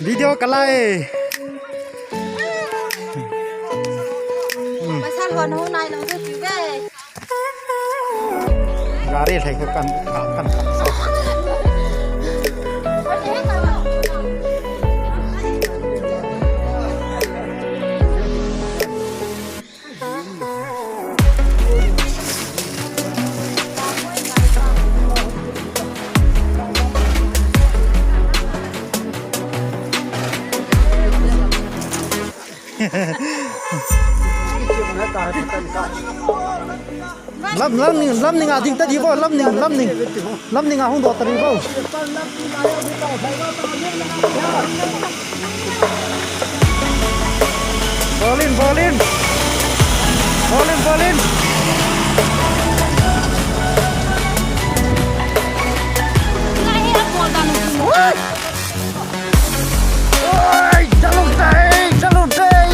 video kalai Mà sao còn hôm nay nó cứ cứu về gari thầy cái căn lâm ninh à ding ta đi vô lâm ninh à không đọt ta đi vô Berlin ôi jalur đây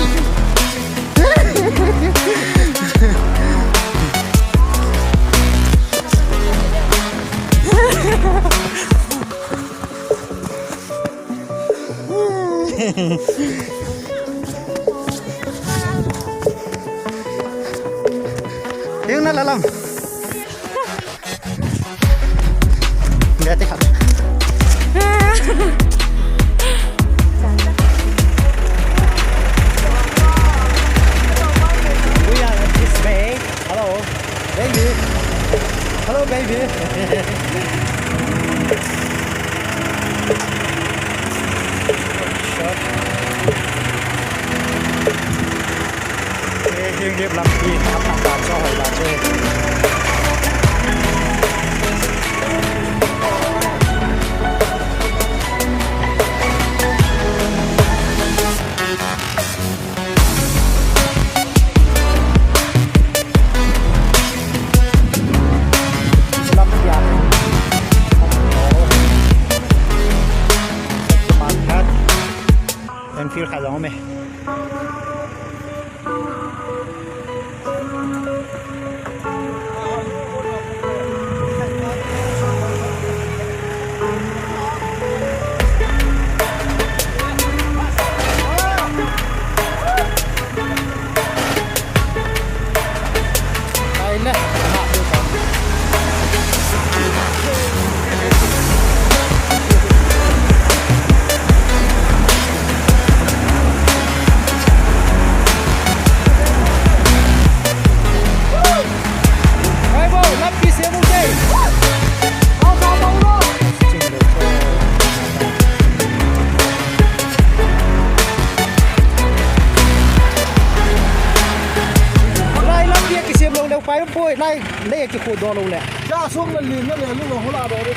tiếng nó là lâm nghe tiếng khát we are this way hello baby Henglep làm gì thăm hàng đàn cho hỏi là chơi làm gì à bạn hát em feel khá giống màyไปปุ๊บnày đây cái khu đo lâu lẹ. Ra xuống là liền nó liền lúc nào hỗn loạn rồi.